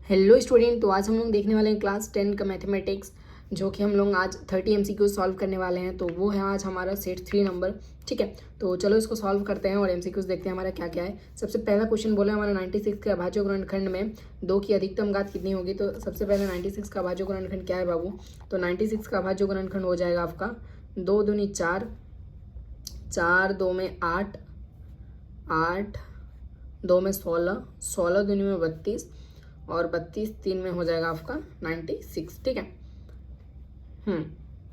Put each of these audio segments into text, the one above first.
Hello student, तो आज हम लोग देखने वाले हैं क्लास 10 का मैथमेटिक्स, जो कि हम लोग आज 30 MCQ सॉल्व करने वाले हैं। तो वो है आज हमारा सेट 3 नंबर। ठीक है, तो चलो इसको सॉल्व करते हैं और MCQs देखते हैं हमारा क्या क्या है। सबसे पहला क्वेश्चन बोला है हमारा 96 के अभाज्य गुणनखंड में 2 की अधिकतम घात कितनी होगी। तो सबसे पहले 96 का अभाज्य गुणनखंड क्या है बाबू। तो 96 का अभाज्य गुणनखंड हो जाएगा आपका 2 दूनी 4, 4 2 में 8, 8 2 में 16, 16 दूनी में 32 और 32 3 में हो जाएगा आपका 96। ठीक है,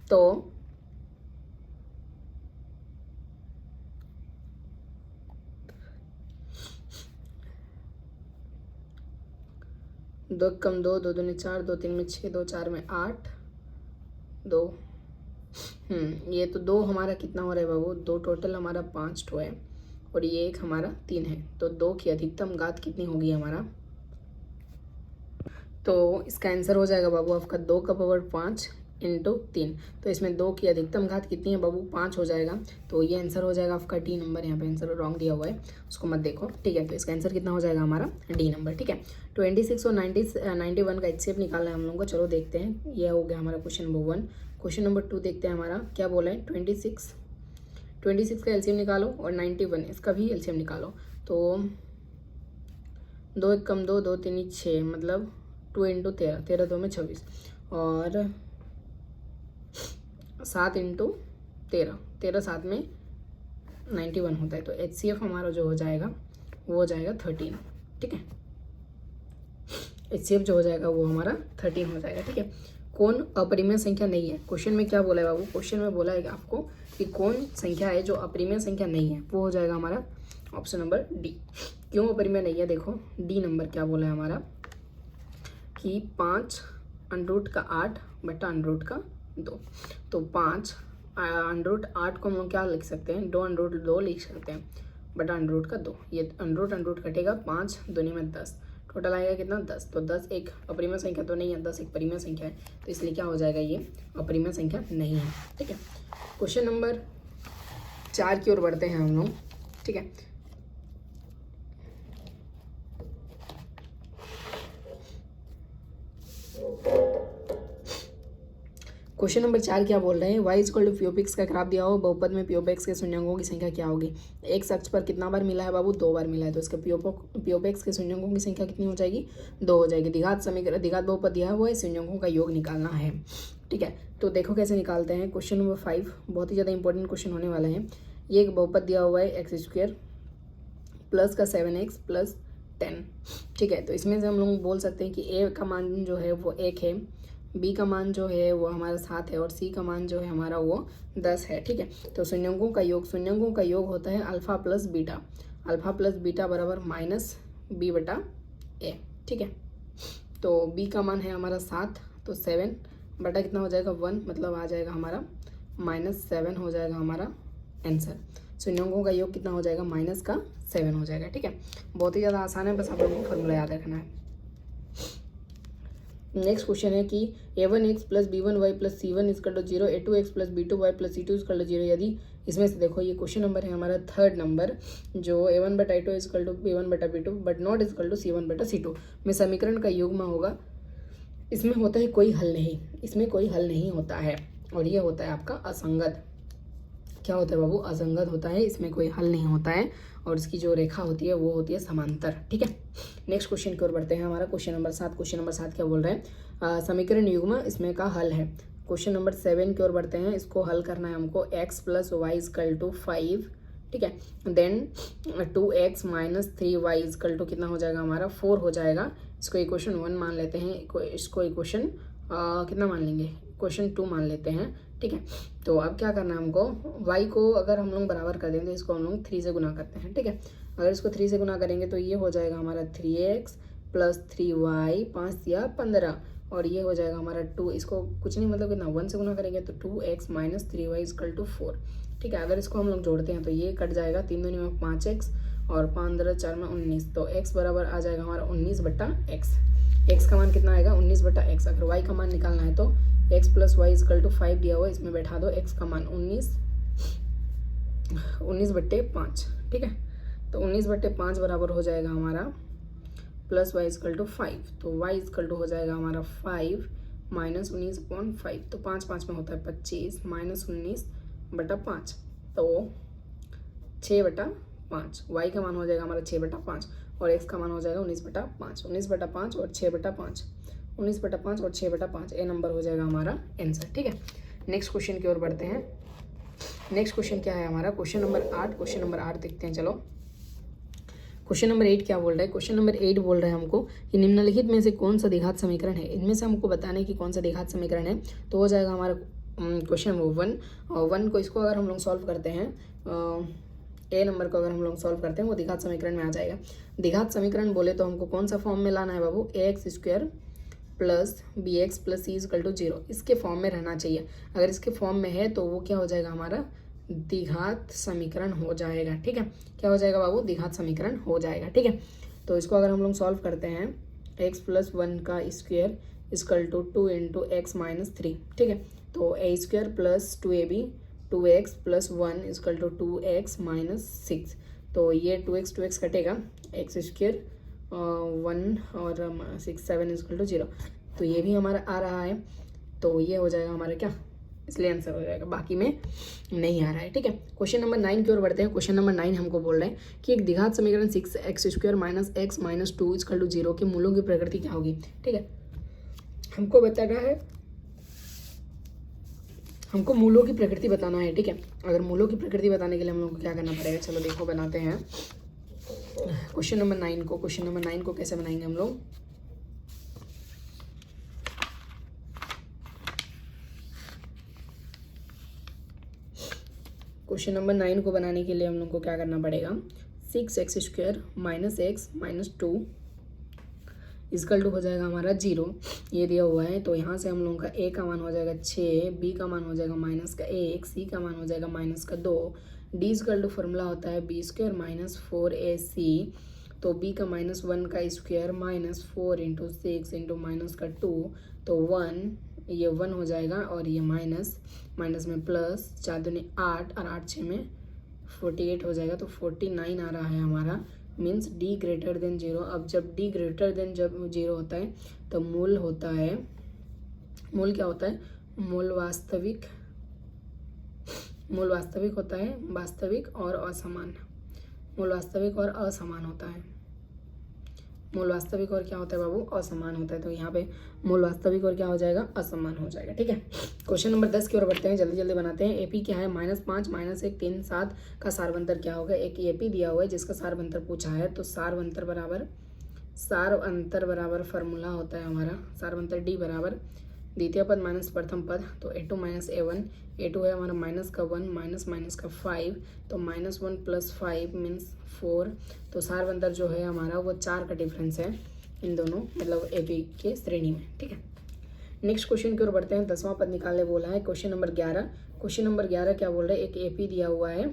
तो दो कम 2, 2 दूनी 4, 2 3 में 6, 2 4 में 8, 2 ये तो 2 हमारा कितना हो रहा है बाबू, 2 टोटल हमारा 5 ठो है और ये एक हमारा 3 है। तो 2 की अधिकतम घात कितनी होगी हमारा। तो इसका आंसर हो जाएगा बाबू आपका 2 का पावर 5 इंटू 3। तो इसमें 2 की अधिकतम घात कितनी है बाबू, 5 हो जाएगा। तो ये आंसर हो जाएगा आपका डी नंबर। यहाँ पे आंसर रॉन्ग दिया हुआ है, उसको मत देखो। ठीक है, तो इसका आंसर कितना हो जाएगा हमारा डी नंबर। ठीक है, 26 और 91 का HCF निकालना है हम लोगों को। चलो देखते हैं, ये हो गया हमारा क्वेश्चन नंबर 1। क्वेश्चन नंबर 2 देखते हैं हमारा क्या बोला है। 26 का LCM निकालो और 91 इसका भी LCM निकालो। तो 2 एक कम 2, 2 3 6, मतलब 2 इंटू 13, 13 2 में 26 और 7 इंटू 13, 13 7 में 91 होता है। तो HCF हमारा जो हो जाएगा वो हो जाएगा 13। ठीक है, HCF जो हो जाएगा वो हमारा 13 हो जाएगा। ठीक है, कौन अपरिमेय संख्या नहीं है। क्वेश्चन में क्या बोला है बाबू, क्वेश्चन में बोला है आपको कि कौन संख्या है जो अपरिमेय संख्या नहीं है। वो हो जाएगा हमारा ऑप्शन नंबर डी। क्यों अपरिमेय नहीं है, देखो डी नंबर क्या बोला है हमारा कि 5 अंडरूट का 8 बटा अंडरूट का 2। तो 5 अंडरूट 8 को हम लोग क्या लिख सकते हैं, 2 अंडरूट 2 लिख सकते हैं बटा अंडरूट का 2। ये अंडरूट कटेगा, 5 दूनी में 10, टोटल आएगा कितना 10। तो 10 एक अपरिमेय संख्या तो नहीं है, 10 एक परिमेय संख्या है। तो इसलिए क्या हो जाएगा, ये अपरिमेय संख्या नहीं है। ठीक है, क्वेश्चन नंबर 4 की ओर बढ़ते हैं हम लोग। ठीक है, क्वेश्चन नंबर 4 क्या बोल रहे हैं, y इक्वल टू पी का ग्राफ दिया हो, बहुपद में पी के शून्यंकों की संख्या क्या होगी। एक अक्ष पर कितना बार मिला है बाबू, 2 बार मिला है। तो इसका पी के शून्यंकों की संख्या कितनी हो जाएगी, 2 हो जाएगी। द्विघात समीकरण, द्विघात बहुपद दिया है वो है, शून्यंकों का योग निकालना है। ठीक है, तो देखो कैसे निकालते हैं। क्वेश्चन नंबर 5 बहुत ही ज़्यादा इंपॉर्टेंट क्वेश्चन होने वाला है। ये एक बहुपद दिया हुआ है x² प्लस का 7x प्लस 10। ठीक है, तो इसमें से हम लोग बोल सकते हैं कि a का मान जो है वो 1 है, बी का मान जो है वो हमारा 7 है और सी का मान जो है हमारा वो 10 है। ठीक है, तो शून्यंकों का योग होता है अल्फा प्लस बीटा बराबर माइनस बी बटा ए। ठीक है, तो बी का मान है हमारा 7, तो 7 बटा कितना हो जाएगा 1, मतलब आ जाएगा हमारा -7 हो जाएगा हमारा आंसर। शून्यंकों का योग कितना हो जाएगा, -7 हो जाएगा। ठीक है, बहुत ही ज़्यादा आसान है, बस आप लोगों को फॉर्मूला याद रखना है। नेक्स्ट क्वेश्चन है कि a1x plus b1y plus c1 equal to 0, a2x plus b2y plus c2 equal to 0। यदि इसमें से देखो, ये क्वेश्चन नंबर है हमारा 3rd नंबर, जो a1 बटा a2 इक्वल टू b1 बटा b2 but not equal to c1 बटा c2 में समीकरण का युग्म होगा। इसमें होता है कोई हल नहीं, इसमें कोई हल नहीं होता है और ये होता है आपका असंगत। क्या होता है बाबू, असंगत होता है, इसमें कोई हल नहीं होता है और इसकी जो रेखा होती है वो होती है समांतर। ठीक है, नेक्स्ट क्वेश्चन की ओर बढ़ते हैं। हमारा क्वेश्चन नंबर 7। क्वेश्चन नंबर 7 क्या बोल रहे हैं, समीकरण युग्म इसमें का हल है। क्वेश्चन नंबर 7 की ओर बढ़ते हैं। इसको हल करना है हमको, x plus y equal to 5। ठीक है, then 2x minus 3y equal to कितना हो जाएगा हमारा 4 हो जाएगा। इसको इक्वेशन 1 मान लेते हैं, इसको इक्वेशन कितना मान लेंगे, इक्वेशन 2 मान लेते हैं। ठीक है, तो अब क्या करना है हमको, y को अगर हम लोग बराबर कर दें तो इसको हम लोग 3 से गुना करते हैं। ठीक है, अगर इसको 3 से गुना करेंगे तो ये हो जाएगा हमारा 3x प्लस 3y, 5 या 15 और ये हो जाएगा हमारा 2। इसको कुछ नहीं, मतलब कितना 1 से गुना करेंगे तो 2x minus 3y equal to 4। ठीक है, अगर इसको हम लोग जोड़ते हैं तो ये कट जाएगा, 3 दूनी में 5x और 5 दूनी 4 में 19। तो x बराबर आ जाएगा हमारा 19 बटा x। x का मान कितना आएगा 19 बटा x। अगर y का मान निकालना है तो x plus y equal to 5 दिया हुआ है, इसमें बैठा दो x का मान 19 बट्टे 5। ठीक है, तो 19 बट्टे 5 बराबर हो जाएगा हमारा प्लस वाई इजकल टू 5, तो वाई इजकल टू हो जाएगा हमारा 5 माइनस 19/5, तो 5 5 में होता है 25 माइनस 19/5, तो 6/5। वाई का मान हो जाएगा हमारा 6/5 और एक्स का मान हो जाएगा 19/5। 19/5 और 6/5, 19/5 और 6/5 ये नंबर हो जाएगा हमारा आंसर। ठीक है, नेक्स्ट क्वेश्चन की ओर बढ़ते हैं। नेक्स्ट क्वेश्चन क्या है हमारा, क्वेश्चन नंबर 8। क्वेश्चन नंबर 8 देखते हैं। चलो क्वेश्चन नंबर 8 क्या बोल रहा है। क्वेश्चन नंबर 8 बोल रहा है हमको कि निम्नलिखित में से कौन सा द्विघात समीकरण है। इनमें से हमको बताना है कि कौन सा द्विघात समीकरण है। तो हो जाएगा हमारा क्वेश्चन नंबर 1 को, इसको अगर हम लोग सॉल्व करते हैं, ए नंबर को अगर हम लोग सॉल्व करते हैं वो द्विघात समीकरण में आ जाएगा। द्विघात समीकरण बोले तो हमको कौन सा फॉर्म में लाना है बाबू, ax² plus bx plus c equal to 0, इसके फॉर्म में रहना चाहिए। अगर इसके फॉर्म में है तो वो क्या हो जाएगा हमारा द्विघात समीकरण हो जाएगा। ठीक है, क्या हो जाएगा बाबू, द्विघात समीकरण हो जाएगा। ठीक है, तो इसको अगर हम लोग सॉल्व करते हैं, x प्लस 1 का square equal to 2 into x minus 3। ठीक है, तो a² plus 2ab 2x plus 1 equal to 2x minus 6, तो ये 2x कटेगा, x² 1 और 6 7 इजकल टू 0, तो ये भी हमारा आ रहा है, तो ये हो जाएगा हमारा क्या, इसलिए आंसर हो जाएगा, बाकी में नहीं आ रहा है। ठीक है, क्वेश्चन नंबर 9 की ओर बढ़ते हैं। क्वेश्चन नंबर 9 हमको बोल रहे हैं कि एक द्विघात समीकरण 6x² minus x minus 2 equal to 0 के मूलों की प्रकृति क्या होगी। ठीक है, हमको बताना है, हमको मूलों की प्रकृति बताना है। ठीक है, अगर मूलों की प्रकृति बताने के लिए हम लोग को क्या करना पड़ेगा, चलो देखो बनाते हैं क्वेश्चन नंबर 9 को। क्वेश्चन नंबर 9 को कैसे बनाएंगे हम लोग, क्वेश्चन नंबर 9 को बनाने के लिए हम लोग को क्या करना पड़ेगा, 6x² minus x minus 2 equal to हो जाएगा हमारा 0, ये दिया हुआ है। तो यहाँ से हम लोगों का a का मान हो जाएगा 6, b का मान हो जाएगा -1, c का मान हो जाएगा -2, d इजकल टू फॉर्मूला होता है b² माइनस 4ac, तो b का -1 का स्क्वायर माइनस 4 इंटू 6 इंटू -2, तो 1, ये 1 हो जाएगा और ये माइनस में प्लस, 4 दूनी 8 और 8 6 में 48 हो जाएगा, तो 49 आ रहा है हमारा, मीन्स d ग्रेटर देन 0। अब जब d ग्रेटर देन जब 0 होता है तो मूल होता है, मूल क्या होता है, मूल वास्तविक होता है, वास्तविक और असमान, मूल वास्तविक और असमान होता है, मूल वास्तविक और क्या होता है बाबू, असमान होता है। तो यहाँ पे मूल वास्तविक और क्या हो जाएगा, असमान हो जाएगा। ठीक है, क्वेश्चन नंबर 10 की ओर बढ़ते हैं, जल्दी जल्दी बनाते हैं। एपी क्या है, -5 -1 3 7 का सारवंतर क्या होगा। एक एपी दिया हुआ है जिसका सारवंतर पूछा है, तो सारवंतर बराबर फार्मूला होता है हमारा, सारवंतर डी बराबर द्वितीय पद माइनस प्रथम पद, तो a2 माइनस a1, a2 है हमारा माइनस का 1 माइनस का 5, तो -1 प्लस 5 मीन्स 4, तो सारवंतर जो है हमारा वो 4 का डिफरेंस है इन दोनों, मतलब एपी के श्रेणी में। ठीक है, नेक्स्ट क्वेश्चन की ओर बढ़ते हैं। 10वां पद निकालने बोला है, क्वेश्चन नंबर 11। क्वेश्चन नंबर 11 क्या बोल रहे हैं, एक एपी दिया हुआ है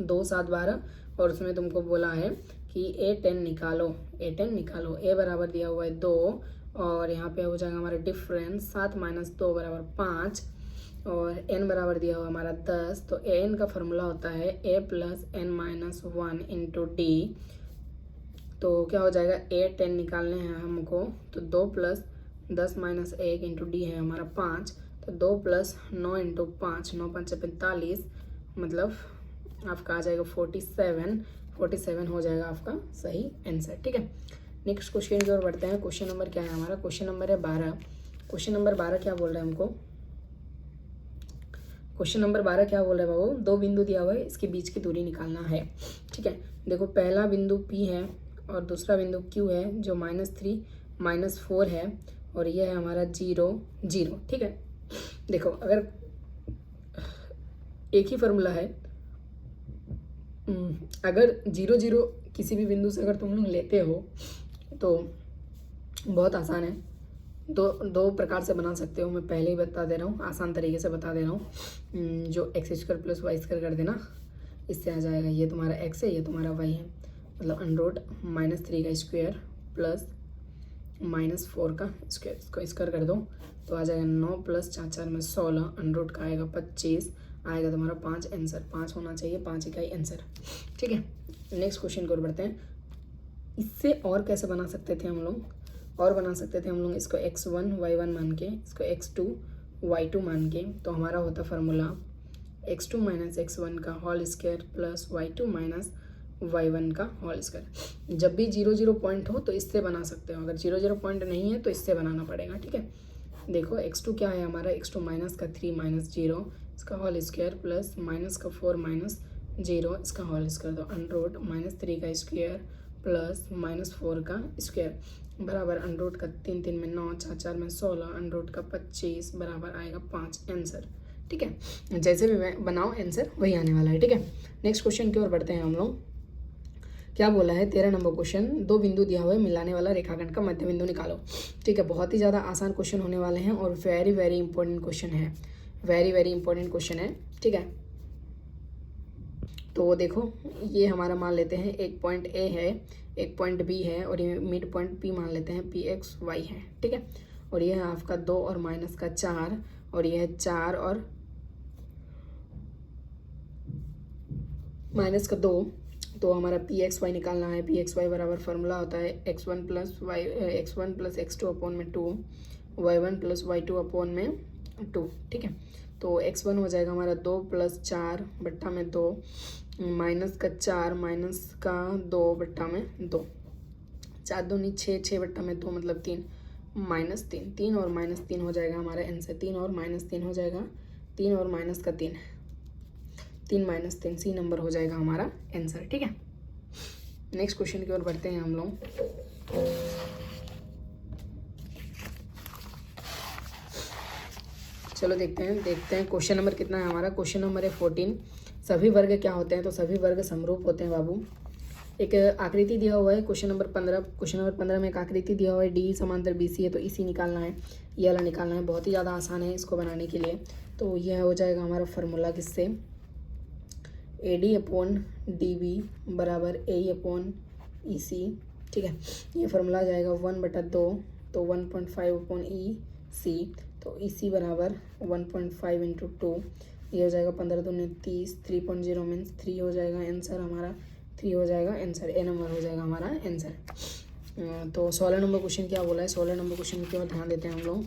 2 7 12 और उसमें तुमको बोला है कि a10 निकालो, a बराबर दिया हुआ है 2 और यहाँ पे हो जाएगा हमारा डिफरेंस 7 माइनस 2 बराबर 5 और n बराबर दिया हुआ हमारा 10, तो an का फॉर्मूला होता है a plus n minus 1 into D, तो क्या हो जाएगा, a10 निकालने हैं हमको, तो 2 प्लस 10 माइनस 1 इंटू डी है हमारा 5, तो 2 प्लस 9 इंटू 5, 9 5 45, मतलब आपका आ जाएगा 47 हो जाएगा आपका सही आंसर। ठीक है, नेक्स्ट क्वेश्चन की ओर बढ़ते हैं। क्वेश्चन नंबर क्या है हमारा, क्वेश्चन नंबर है 12। क्वेश्चन नंबर 12 क्या बोल रहा है हमको, क्वेश्चन नंबर 12 क्या बोल रहा है बाबू, 2 बिंदु दिया हुआ है, इसके बीच की दूरी निकालना है। ठीक है, देखो पहला बिंदु P है और दूसरा बिंदु Q है जो -3 -4 है और ये है हमारा 0 0। ठीक है, देखो अगर एक ही फार्मूला है, अगर 0 0 किसी भी बिंदु से अगर तुम लोग लेते हो तो बहुत आसान है, दो प्रकार से बना सकते हो। मैं पहले ही बता दे रहा हूँ, आसान तरीके से बता दे रहा हूँ, जो x² प्लस y² कर देना, इससे आ जाएगा, ये तुम्हारा x है, ये तुम्हारा y है, मतलब अंडरोड -3 का स्क्वायर प्लस -4 का स्क्वायर, इसको स्क्वायर कर दो तो आ जाएगा 9 प्लस 4 4 में 16, अंडरोड का आएगा 25, आएगा तुम्हारा 5 आंसर, 5 होना चाहिए, 5 इकाई आंसर। ठीक है, नेक्स्ट क्वेश्चन की ओर बढ़ते हैं। इससे और कैसे बना सकते थे हम लोग, और बना सकते थे हम लोग इसको x1 y1 मान के, इसको x2 y2 मान के, तो हमारा होता फार्मूला x2 माइनस x1 का whole square plus y2 minus y1 का होल स्क्वायर। जब भी 0 0 पॉइंट हो तो इससे बना सकते हो, अगर 0 0 पॉइंट नहीं है तो इससे बनाना पड़ेगा, ठीक है। देखो x2 क्या है हमारा, x2 माइनस का 3 माइनस 0 इसका होल स्क्वायर प्लस माइनस का 4 माइनस 0 इसका होल स्क्वायर, तो अंडर माइनस 3 का स्क्वायर प्लस माइनस 4 का स्क्वायर बराबर अंडर का 3 3 में 9, 4 4 में 16, अंडर का 25 बराबर आएगा 5 आंसर, ठीक है। जैसे भी बनाओ आंसर वही आने वाला है, ठीक है। नेक्स्ट क्वेश्चन की ओर बढ़ते हैं हम लोग। क्या बोला है 13 नंबर क्वेश्चन, दो बिंदु दिया हुआ है, मिलाने वाला रेखाखंड का मध्य बिंदु निकालो, ठीक है। बहुत ही ज़्यादा आसान क्वेश्चन होने वाले हैं और वेरी वेरी इंपॉर्टेंट क्वेश्चन है, वेरी वेरी इंपॉर्टेंट क्वेश्चन है, ठीक है। तो देखो ये हमारा मान लेते हैं एक पॉइंट ए है, एक पॉइंट बी है और ये मिड पॉइंट पी मान लेते हैं, पी एक्स वाई है, ठीक है। और ये है आपका 2 और माइनस का 4 और ये है 4 और माइनस का 2, तो हमारा पी एक्स वाई निकालना है। पी एक्स वाई बराबर फार्मूला होता है x1 प्लस x2 अपॉन में 2, y1 प्लस y2 अपॉन में 2, ठीक है। तो x1 हो जाएगा हमारा 2 प्लस 4 बट्टा में 2 माइनस का 4 माइनस का 2 बट्टा में 2, 4 दूनी 6, 6 बट्टा में 2 मतलब 3 माइनस 3, 3 और माइनस 3 हो जाएगा हमारा आंसर, 3 और माइनस 3 हो जाएगा, 3 और माइनस का 3, 3 माइनस 3 सी नंबर हो जाएगा हमारा आंसर, ठीक है। नेक्स्ट क्वेश्चन की ओर बढ़ते हैं हम लोग। चलो देखते हैं क्वेश्चन नंबर कितना है हमारा। क्वेश्चन नंबर है 14। सभी वर्ग क्या होते हैं, तो सभी वर्ग समरूप होते हैं बाबू। एक आकृति दिया हुआ है क्वेश्चन नंबर 15। क्वेश्चन नंबर 15 में एक आकृति दिया हुआ है, डी समांतर BC है, तो इसी निकालना है, ये वाला निकालना है। बहुत ही ज़्यादा आसान है इसको बनाने के लिए। तो यह हो जाएगा हमारा फार्मूला किससे, AD अपॉन DB बराबर AE अपॉन EC, ठीक है। ये फार्मूला आ जाएगा 1/2, तो 1.5 अपॉन EC, तो EC बराबर 1.5 इंटू 2, ये हो जाएगा 15 दूनी 30, 3.0 मीन्स 3 हो जाएगा आंसर हमारा, 3 हो जाएगा आंसर, ए नंबर हो जाएगा हमारा आंसर। तो 16 नंबर क्वेश्चन क्या बोला है, 16 नंबर क्वेश्चन की ओर ध्यान देते हैं हम लोग।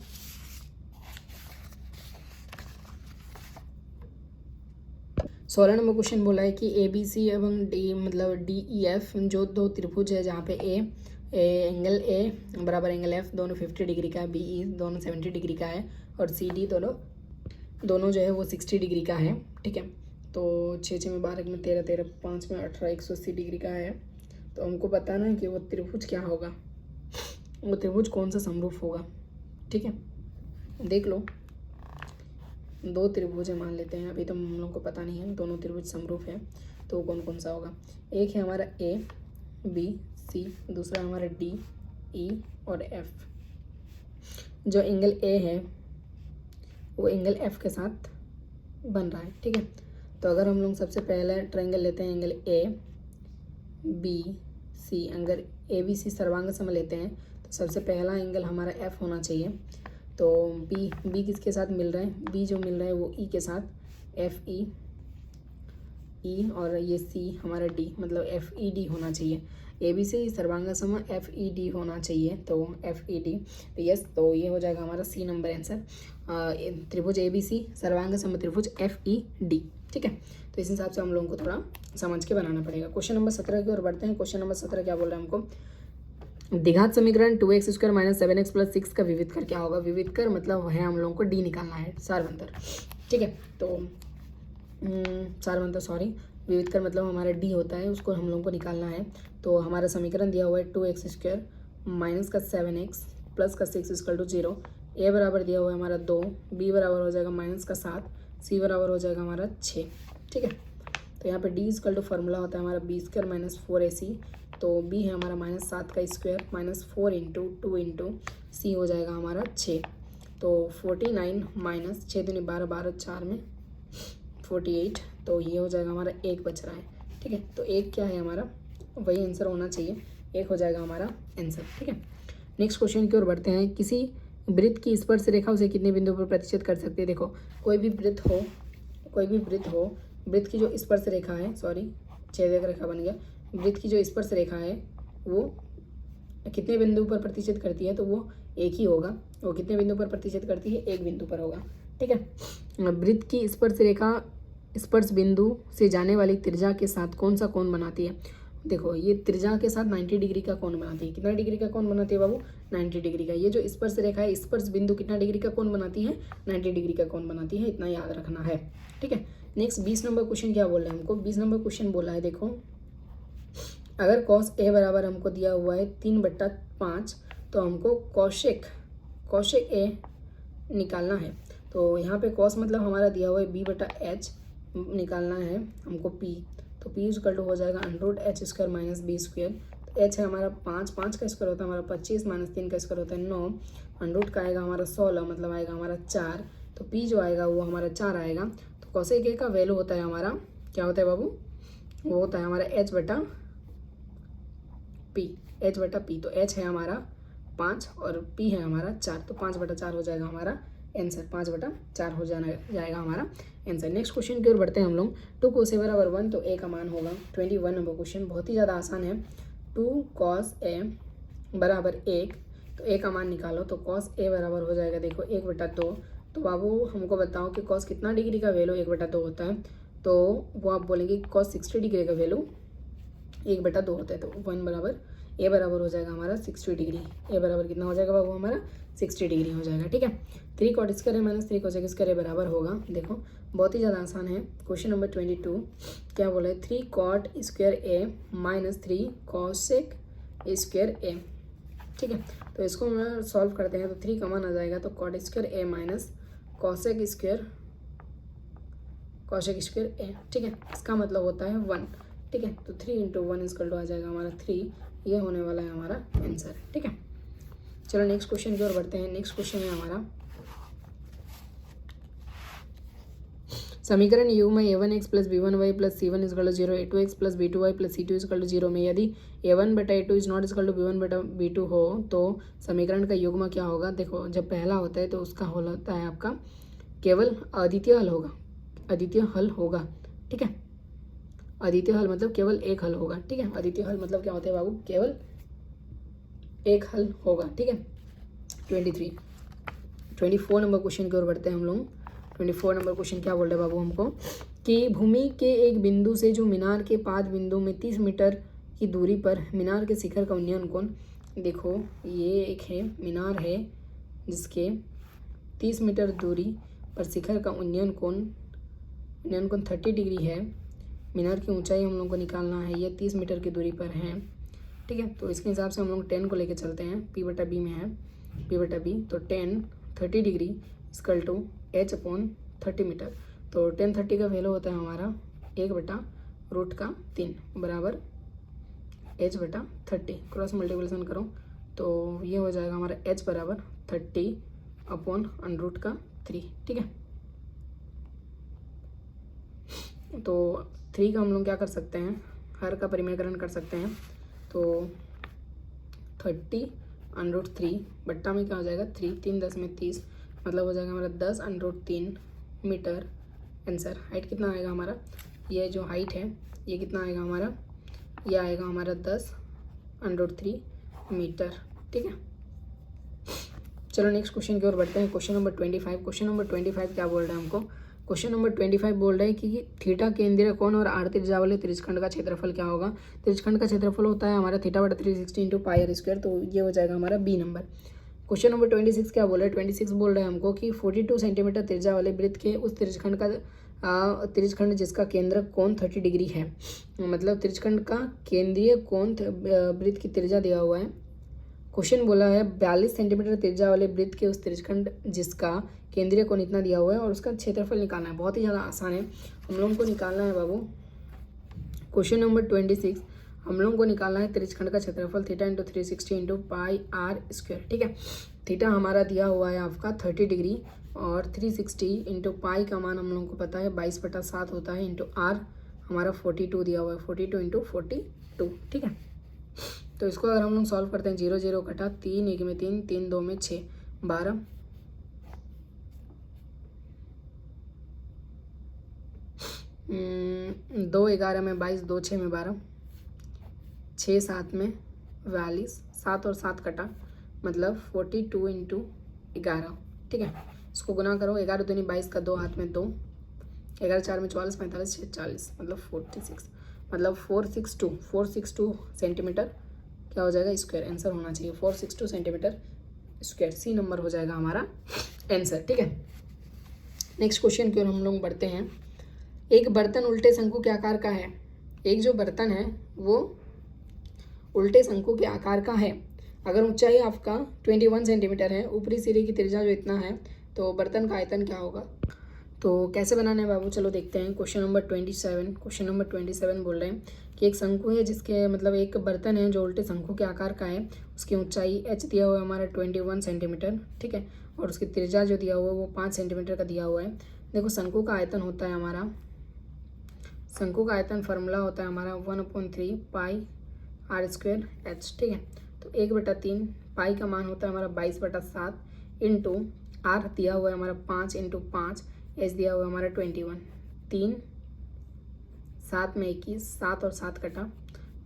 16 नंबर क्वेश्चन बोला है कि ABC एवं D मतलब DEF जो दो त्रिभुज है, जहाँ पे एंगल A बराबर एंगल F दोनों 50 डिग्री का है, BE दोनों 70 डिग्री का है और CD दोनों जो है वो 60 डिग्री का है, ठीक है। तो 6 6 में 12 में 13 13 5 में 18 180 डिग्री का है। तो हमको बताना है कि वो त्रिभुज क्या होगा, वो त्रिभुज कौन सा समरूप होगा, ठीक है। देख लो, दो त्रिभुज मान लेते हैं, अभी तो हम लोग को पता नहीं है, दोनों त्रिभुज समरूप है, तो कौन कौन सा होगा। एक है हमारा ABC, दूसरा हमारा DE और F। जो एंगल A है वो एंगल F के साथ बन रहा है, ठीक है। तो अगर हम लोग सबसे पहले ट्रायंगल लेते हैं एंगल ABC, अगर ABC सर्वांग सम लेते हैं तो सबसे पहला एंगल हमारा F होना चाहिए। तो B किसके साथ मिल रहा है, B जो मिल रहा है वो E के साथ, FE और ये C हमारा D मतलब FED होना चाहिए। ABC सर्वांग सम FED होना चाहिए, तो FED, तो यस, तो ये हो जाएगा हमारा C नंबर आंसर। त्रिभुज ABC सर्वांग सम त्रिभुज FED, ठीक है। तो इस हिसाब से हम लोगों को थोड़ा समझ के बनाना पड़ेगा। क्वेश्चन नंबर 17 की ओर बढ़ते हैं। क्वेश्चन नंबर 17 क्या बोल रहा है हमको, द्विघात समीकरण 2x² माइनस 7x प्लस 6 का विविध कर क्या होगा। विविध कर मतलब है हम लोगों को D निकालना है, सारवंतर, ठीक है। तो विविध कर मतलब हमारा D होता है, उसको हम लोगों को निकालना है। तो हमारा समीकरण दिया हुआ है 2x² माइनस का 7x प्लस का 6 = 0। A बराबर दिया हुआ है हमारा 2, B बराबर हो जाएगा माइनस का 7, C बराबर हो जाएगा हमारा 6, ठीक है। तो यहाँ पे D = फार्मूला होता है हमारा B² माइनस 4AC, तो B है हमारा माइनस 7 का square minus 4 into 2 into C हो जाएगा हमारा 6। तो 49 माइनस 6 दूनी 12 12 4 में 48, तो ये हो जाएगा हमारा 1 बच रहा है, ठीक है। तो 1 क्या है हमारा, वही आंसर होना चाहिए, 1 हो जाएगा हमारा आंसर, ठीक है। नेक्स्ट क्वेश्चन की ओर बढ़ते हैं। किसी वृत्त की स्पर्श रेखा उसे कितने बिंदु पर प्रतिच्छेद कर सकते हैं। देखो कोई भी वृत्त हो, वृत्त की जो स्पर्श रेखा है, छेदक रेखा बन गया, वृत्त की जो स्पर्श रेखा है वो कितने बिंदु पर प्रतिच्छेद करती है, तो वो एक ही होगा। वो कितने बिंदु पर प्रतिच्छेद करती है, एक बिंदु पर होगा। ठीक है। वृत्त की स्पर्श रेखा स्पर्श बिंदु से जाने वाली त्रिज्या के साथ कौन सा कोण बनाती है। देखो ये त्रिज्या के साथ 90 डिग्री का कोण बनाती है। कितना डिग्री का कोण बनाती है बाबू, 90 डिग्री का। ये जो स्पर्श रेखा है, स्पर्श बिंदु कितना डिग्री का कोण बनाती है, 90 डिग्री का कोण बनाती है। इतना याद रखना है। ठीक है। नेक्स्ट 20 नंबर क्वेश्चन क्या बोल रहा है हमको, 20 नंबर क्वेश्चन बोला है, देखो अगर कॉस ए बराबर हमको दिया हुआ है 3/5, तो हमको कॉशेक ए निकालना है। तो यहाँ पे कॉस मतलब हमारा दिया हुआ है b/h, निकालना है हमको p। तो p इक्वल टू हो जाएगा √h² - b²। तो h है हमारा 5, 5 का स्क्वायर होता है हमारा 25, -3 का स्क्वायर होता है 9, √ का आएगा हमारा 16, मतलब आएगा हमारा 4। तो p जो आएगा वो हमारा 4 आएगा। तो कॉसेक ए का वैल्यू होता है हमारा, क्या होता है बाबू, वो होता है हमारा h/p। h/p। तो h है हमारा 5 और p है हमारा 4। तो 5/4 हो जाएगा हमारा आंसर। 5/4 हो जाएगा हमारा आंसर। नेक्स्ट क्वेश्चन की ओर बढ़ते हैं हम लोग। 2 cos a बराबर 1, तो a का मान होगा 21 नंबर क्वेश्चन। बहुत ही ज़्यादा आसान है। 2 cos a बराबर 1, तो a का मान निकालो। तो cos a बराबर हो जाएगा देखो 1/2। तो बाबू हमको बताओ कि cos कितना डिग्री का वैल्यू 1/2 होता है। तो वो आप बोलेंगे cos 60 डिग्री का वैल्यू 1/2 होता है। तो 1 बराबर ए बराबर हो जाएगा हमारा 60 डिग्री। ए बराबर कितना हो जाएगा बाबू हमारा 60 डिग्री हो जाएगा। ठीक है। 3 cot स्क्वायर - 3 cosec स्क्वायर बराबर होगा। देखो बहुत ही ज़्यादा आसान है। क्वेश्चन नंबर 22 क्या बोला है, 3 cot स्क्वायर ए - 3 cosec स्क्वायर ए। ठीक है। तो इसको हम सॉल्व करते हैं। तो 3 कॉमन आ जाएगा, तो cot स्क्वायर ए माइनस cosec स्क्वायर ए। ठीक है। इसका मतलब होता है 1। ठीक है। तो 3 × 1 इक्वल टू आ जाएगा हमारा 3। ये होने वाला है हमारा आंसर। ठीक है। चलो नेक्स्ट क्वेश्चन की ओर बढ़ते हैं। नेक्स्ट क्वेश्चन है हमारा, समीकरण यू में a1x + b1y + c1 = 0, a2x + b2y + c2 = 0 में यदि a1/a2 is not equal to b1/b2 हो, तो समीकरण का युग्म क्या होगा। देखो जब पहला होता है तो उसका हल होता है आपका केवल अद्वितीय हल होगा। अद्वितीय हल होगा। ठीक है। अद्वितीय हल मतलब केवल एक हल होगा। ठीक है। अद्वितीय हल मतलब क्या होता है बाबू, केवल एक हल होगा। ठीक है। 24 नंबर क्वेश्चन की ओर बढ़ते हैं हम लोग। 24 नंबर क्वेश्चन क्या बोल रहे हैं बाबू हमको, कि भूमि के एक बिंदु से जो मीनार के पाद बिंदु में 30 मीटर की दूरी पर मीनार के शिखर का उन्नयन कोण। देखो ये एक है मीनार है जिसके 30 मीटर दूरी पर शिखर का उन्नयन कोण 30 डिग्री है। मीनार की ऊंचाई हम लोग को निकालना है, ये 30 मीटर की दूरी पर है। ठीक है। तो इसके हिसाब से हम लोग 10 को लेके चलते हैं। p/b में है p/b, तो 10 30 degree equal to h/30 metre. तो 10 30 का वैल्यू होता है हमारा 1/√3 बराबर h/30। क्रॉस मल्टीप्लिकेशन करो तो ये हो जाएगा हमारा h बराबर 30/√3। ठीक है। तो 3 का हम लोग क्या कर सकते हैं, हर का परिमेयकरण कर सकते हैं। तो 30/√3 बट्टा में क्या हो जाएगा 3, 3 10 में 30, मतलब हो जाएगा हमारा 10/√3 मीटर। आंसर। हाइट कितना आएगा हमारा, ये जो हाइट है ये कितना आएगा हमारा, ये आएगा हमारा 10/√3 मीटर। ठीक है। चलो नेक्स्ट क्वेश्चन की ओर बढ़ते हैं। Question number 25। क्वेश्चन नंबर 25 क्या बोल रहे हैं हमको, क्वेश्चन नंबर 25 बोल रहे हैं कि थीटा केंद्रीय कोण और r त्रिज्या वाले त्रिज्यखंड का क्षेत्रफल क्या होगा। त्रिज्यखंड का क्षेत्रफल होता है हमारा θ/360 × πr²। तो ये हो जाएगा हमारा बी नंबर। क्वेश्चन नंबर 26 क्या बोल रहे हैं, 26 बोल रहे हैं हमको कि 42 सेंटीमीटर त्रिज्या वाले वृत्त के उस त्रिज्यखंड जिसका केंद्र कोण 30 डिग्री है। मतलब त्रिज्यखंड का केंद्रीय कोण वृत्त की त्रिज्या दिया हुआ है। क्वेश्चन बोला है 42 सेंटीमीटर त्रिज्या वाले वृत्त के उस त्रिज्यखंड जिसका केंद्रीय कोण इतना दिया हुआ है और उसका क्षेत्रफल निकालना है। बहुत ही ज़्यादा आसान है, हम लोगों को निकालना है बाबू। क्वेश्चन नंबर 26 हम लोगों को निकालना है त्रिज्यखंड का क्षेत्रफल θ × 360 × πr²। ठीक है। थीटा हमारा दिया हुआ है आपका 30 डिग्री और 360 × पाई का मान हम लोगों को पता है 22/7 होता है, इंटू आर हमारा 42 दिया हुआ है, 42 × 42। ठीक है। तो इसको अगर हम लोग सॉल्व करते हैं, 0 0 कटा, 3 1 में 3, 3 2 में 6, 12, 2 11 में 22, 2 6 में 12, 6 7 में 42, 7 और 7 कटा मतलब 42 इंटू 11, ठीक है। इसको गुना करो, 11 दूनी 22 का 2 हाथ में 2, 11 4 में 44, 45 6 40 मतलब 46, मतलब 462 सेंटीमीटर क्या हो जाएगा स्क्वायर, आंसर होना चाहिए 462 सेंटीमीटर स्क्वायर। सी नंबर हो जाएगा हमारा आंसर, ठीक है। नेक्स्ट क्वेश्चन की ओर हम लोग बढ़ते हैं। एक बर्तन उल्टे शंकु के आकार का है। एक जो बर्तन है वो उल्टे शंकु के आकार का है। अगर ऊंचाई आपका 21 सेंटीमीटर है, ऊपरी सिरे की त्रिज्या जो इतना है, तो बर्तन का आयतन क्या होगा। तो कैसे बनाना है बाबू, चलो देखते हैं। क्वेश्चन नंबर 27 बोल रहे हैं कि एक शंकु है जिसके मतलब एक बर्तन है जो उल्टे शंकु के आकार का है। उसकी ऊंचाई h दिया हुआ है हमारा 21 सेंटीमीटर, ठीक है, और उसकी त्रिज्या जो दिया हुआ है वो 5 सेंटीमीटर का दिया हुआ है। देखो शंकु का आयतन होता है हमारा, शंकु का आयतन फार्मूला होता है हमारा 1/3 पाई r² h, ठीक है। तो 1/3 पाई का मान होता है हमारा 22/7 इंटू r दिया हुआ है हमारा 5 इंटू 5, एच दिया हुआ है हमारा 21, 3 7 में 21, 7 और 7 कटा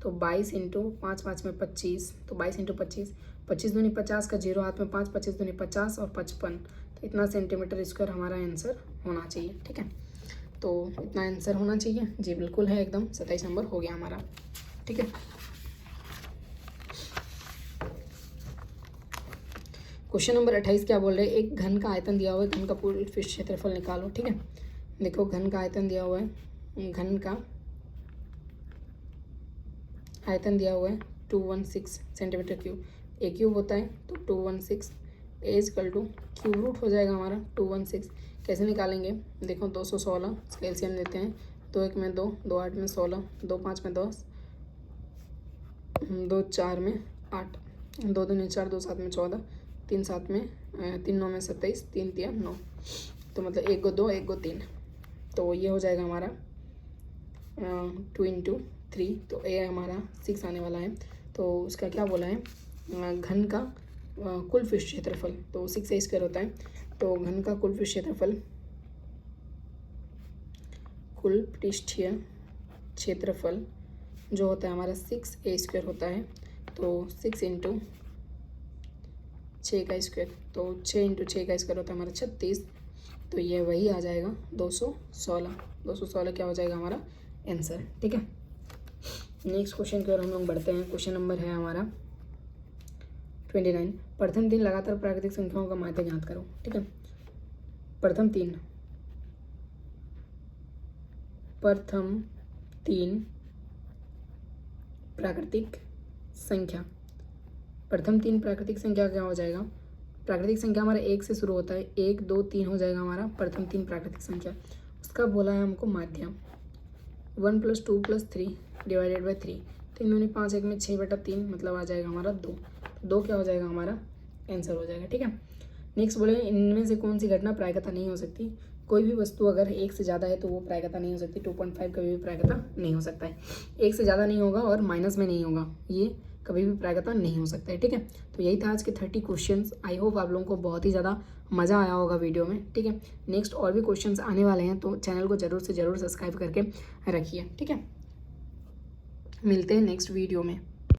तो 22 इंटू 5 5 में 25, तो 22 इंटू 25, 25 दूनी 50 का 0 हाथ में 5, 25 दूनी 50 और 55, तो इतना सेंटीमीटर स्क्वायर हमारा आंसर होना चाहिए, ठीक है। तो इतना आंसर होना चाहिए जी, बिल्कुल है एकदम। 27 नंबर हो गया हमारा, ठीक है। क्वेश्चन नंबर 28 क्या बोल रहे हैं, एक घन का आयतन दिया हुआ है, घन का पूर्ण पृष्ठ क्षेत्रफल निकालो, ठीक है। देखो घन का आयतन दिया हुआ है, घन का आयतन दिया हुआ है 216 सेंटीमीटर क्यूब, ए क्यूब होता है तो 216 इक्वल टू क्यूब रूट हो जाएगा हमारा 216। कैसे निकालेंगे, देखो 216 इसका एलसीएम लेते हैं, 2 1 में 2, 2 8 में 16, 2 5 में 10, 2 4 में 8, 2 2 4, 2 7 में 14, 3 7 में 3 9 में 27, 3 3 9, तो मतलब 1 2 1 3, तो ये हो जाएगा हमारा 2 इंटू 3, तो ए हमारा 6 आने वाला है। तो उसका क्या बोला है, घन का कुल पृष्ठ क्षेत्रफल, तो 6 स्क्वायर होता है, तो घन का कुल पृष्ठ क्षेत्रफल, कुल पृष्ठीय क्षेत्रफल जो होता है हमारा 6a स्क्वायर होता है, तो 6 इंटू 6 का स्क्वायर, तो 6 इंटू 6 का स्क्वायर होता है हमारा 36, तो ये वही आ जाएगा 216 क्या हो जाएगा हमारा आंसर, ठीक है। नेक्स्ट क्वेश्चन की ओर हम लोग बढ़ते हैं। क्वेश्चन नंबर है हमारा 29, प्रथम 3 लगातार प्राकृतिक संख्याओं का माध्य ज्ञात करो, ठीक है। प्रथम तीन प्राकृतिक संख्या, प्रथम 3 प्राकृतिक संख्या क्या हो जाएगा, प्राकृतिक संख्या हमारा 1 से शुरू होता है, 1 2 3 हो जाएगा हमारा प्रथम 3 प्राकृतिक संख्या। उसका बोला है हमको माध्यम 1 + 2 + 3 डिवाइडेड बाई 3, 3 दूनी 5, 1 में 6/3 मतलब आ जाएगा हमारा 2, तो 2 क्या हो जाएगा हमारा आंसर हो जाएगा, ठीक है। नेक्स्ट बोले इनमें से कौन सी घटना प्रायिकता नहीं हो सकती। कोई भी वस्तु अगर 1 से ज़्यादा है तो वो प्रायिकता नहीं हो सकती, 2.5 कभी भी प्रायिकता नहीं हो सकता है, 1 से ज़्यादा नहीं होगा और माइनस में नहीं होगा, ये कभी भी प्रायिकता नहीं हो सकता है, ठीक है। तो यही था आज के 30 क्वेश्चंस। आई होप आप लोगों को बहुत ही ज़्यादा मज़ा आया होगा वीडियो में, ठीक है। नेक्स्ट और भी क्वेश्चंस आने वाले हैं, तो चैनल को ज़रूर से ज़रूर सब्सक्राइब करके रखिए, ठीक है। मिलते हैं नेक्स्ट वीडियो में।